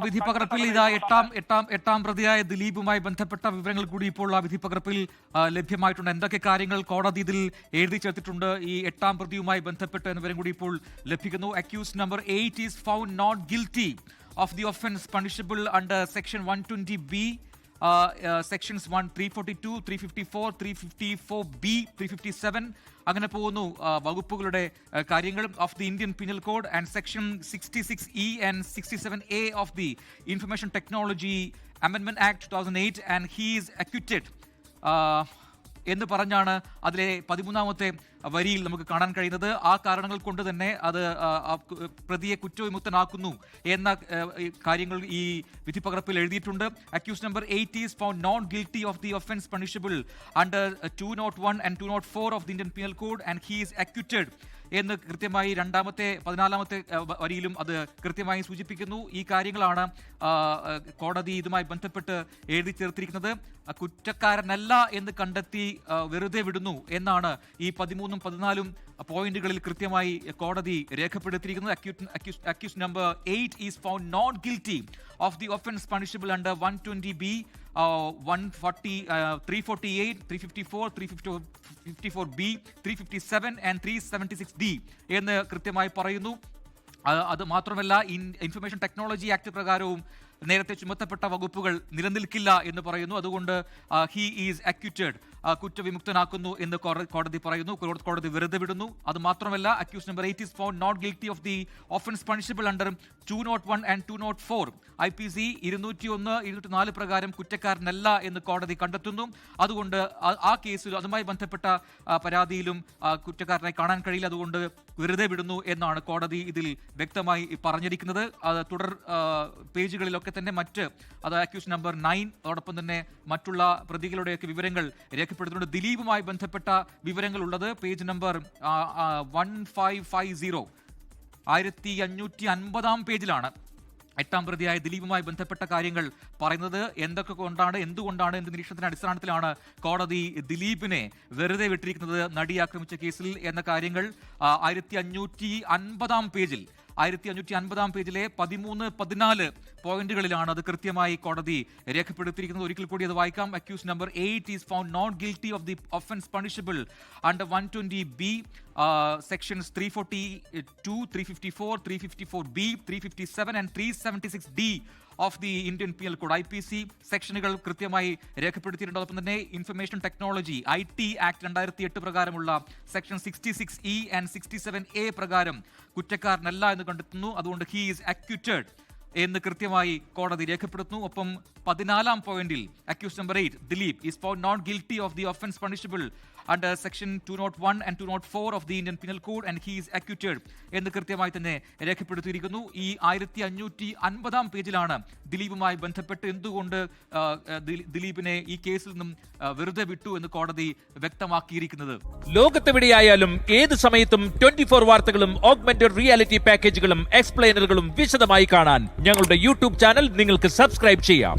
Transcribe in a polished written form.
വിധി പകർപ്പിൽ ഇതാ എട്ടാം പ്രതിയായ ദിലീപുമായി ബന്ധപ്പെട്ട വിവരങ്ങൾ കൂടി ഇപ്പോൾ ആ വിധി പകർപ്പിൽ ലഭ്യമായിട്ടുണ്ട്. എന്തൊക്കെ കാര്യങ്ങൾ കോടതി ഇതിൽ എഴുതി ചേർത്തിട്ടുണ്ട് ഈ എട്ടാം പ്രതിയുമായി ബന്ധപ്പെട്ട് എന്ന വിവരം കൂടി ഇപ്പോൾ ലഭിക്കുന്നു. Accused number 8 is found not guilty of the offence punishable under section 120B, sections 342, 354, 354B, 357 അങ്ങനെ പോകുന്നു വകുപ്പുകളുടെ കാര്യങ്ങൾ of the Indian penal Code and section 66E and 67A of the Information Technology Amendment Act 2008 and he is acquitted എന്ന് പറഞ്ഞാണ് അതിലെ 13ാമത്തെ വരിയിൽ നമുക്ക് കാണാൻ കഴിയുന്നത്. ആ കാരണങ്ങൾ കൊണ്ട് തന്നെ അത് പ്രതിയെ കുറ്റവിമുക്തനാക്കുന്നു എന്ന കാര്യങ്ങൾ ഈ വിധി പകർപ്പിൽ എഴുതിയിട്ടുണ്ട്. Accused number 8 is found not guilty of the offence punishable under 201 and 204 of the Indian penal Code and he is acquitted എന്ന് കൃത്യമായി 14ാമത്തെ വരിയിലും അത് കൃത്യമായി സൂചിപ്പിക്കുന്നു. ഈ കാര്യങ്ങളാണ് കോടതി ഇതുമായി ബന്ധപ്പെട്ട് എഴുതി ചേർത്തിരിക്കുന്നത്. കുറ്റക്കാരനല്ല എന്ന് കണ്ടെത്തി വെറുതെ വിടുന്നു എന്നാണ് ഈ 13ഉം 14ഉം പോയിന്റുകളിൽ കൃത്യമായി കോടതി രേഖപ്പെടുത്തിയിരിക്കുന്നത്. Accused number 8 is found not guilty of the offence punishable under 120B, 140, 348, 354, 354B, 357 and 376D എന്ന് കൃത്യമായി പറയുന്നു. അത് മാത്രമല്ല ഇൻഫർമേഷൻ ടെക്നോളജി ആക്ട് പ്രകാരവും നേരത്തെ ചുമത്തപ്പെട്ട വകുപ്പുകൾ നിലനിൽക്കില്ല എന്ന് പറയുന്നു. അതുകൊണ്ട് ഹി ഈസ് അക്യൂറ്റഡ്, കുറ്റവിമുക്തനാക്കുന്നു എന്ന് കോടതി പറയുന്നു. കോടതി വെറുതെ വിടുന്നു. അത് മാത്രമല്ല accused number 8 is found not guilty of the offence punishable under 201 and 204 IPC 201, 204 പ്രകാരം കുറ്റക്കാരനല്ല എന്ന് കോടതി കണ്ടെത്തുന്നു. അതുകൊണ്ട് ആ കേസിൽ അതുമായി ബന്ധപ്പെട്ട പരാതിയിലും കുറ്റക്കാരനായി കാണാൻ കഴിയില്ല. അതുകൊണ്ട് വെറുതെ വിടുന്നു എന്നാണ് കോടതി ഇതിൽ വ്യക്തമായി പറഞ്ഞിരിക്കുന്നത്. തുടർ പേജുകളിലൊക്കെ തന്നെ അത് അക്യൂസ് നമ്പർ 9 അതോടൊപ്പം തന്നെ മറ്റുള്ള പ്രതികളുടെയൊക്കെ വിവരങ്ങൾ രേഖപ്പെടുത്തുന്നുണ്ട്. ദിലീപുമായി ബന്ധപ്പെട്ട വിവരങ്ങൾ ഉള്ളത് പേജ് നമ്പർ 1550 1550 പേജിലാണ്. എട്ടാം പ്രതിയായ ദിലീപുമായി ബന്ധപ്പെട്ട കാര്യങ്ങൾ പറയുന്നത് എന്തുകൊണ്ടാണ് എന്ന നിരീക്ഷണത്തിന്റെ അടിസ്ഥാനത്തിലാണ് കോടതി ദിലീപിനെ വെറുതെ വിട്ടിരിക്കുന്നത് നടി ആക്രമിച്ച കേസിൽ എന്ന കാര്യങ്ങൾ 1550 പേജിൽ 1550 പേജിലെ 13, 14 പോയിന്റുകളിലാണ് അത് കൃത്യമായി കോടതി രേഖപ്പെടുത്തിയിരിക്കുന്നത്. ഒരിക്കൽ കൂടി അത് വായിക്കാം. Accused number 8 is found not guilty of the offence punishable under 120B, sections 342, 354, 354B, 357 and 376D of the Indian penal code IPC സെക്ഷനുകൾ കൃത്യമായി രേഖപ്പെടുത്തിയിട്ടുണ്ട്. അതോടൊപ്പം തന്നെ ഇൻഫർമേഷൻ ടെക്നോളജി IT ആക്ട് 2008 പ്രകാരമുള്ള സെക്ഷൻ 66E ആൻഡ് 67A പ്രകാരം കുറ്റക്കാരനല്ല എന്ന് കണ്ടെത്തുന്നു. അതുകൊണ്ട് ഹി ഈസ് അക്യൂറ്റഡ് എന്ന് കൃത്യമായി കോടതി രേഖപ്പെടുത്തുന്നു. ഒപ്പം 14ാം പോയിന്റിൽ accused number 8 Dileep is found not guilty of the offence punishable under section 201 and 204 of the Indian penal Code and he is acquitted എന്ന് കൃത്യമായി തന്നെ രേഖപ്പെടുത്തിയിരിക്കുന്നു. ഈ 1550 പേജിലാണ് ദിലീപുമായി ബന്ധപ്പെട്ട് എന്തുകൊണ്ട് ദിലീപിനെ ഈ കേസിൽ നിന്നും വെറുതെ വിട്ടു എന്ന് കോടതി വ്യക്തമാക്കിയിരിക്കുന്നത്. ലോകത്തെവിടെയായാലും ഏത് സമയത്തും 24 വാർത്തകളും ഓഗ്മെന്റഡ് റിയാലിറ്റി പാക്കേജുകളും എക്സ്പ്ലെയിനറുകളും വിശദമായി കാണാൻ ഞങ്ങളുടെ യൂട്യൂബ് ചാനൽ നിങ്ങൾക്ക് സബ്സ്ക്രൈബ് ചെയ്യാം.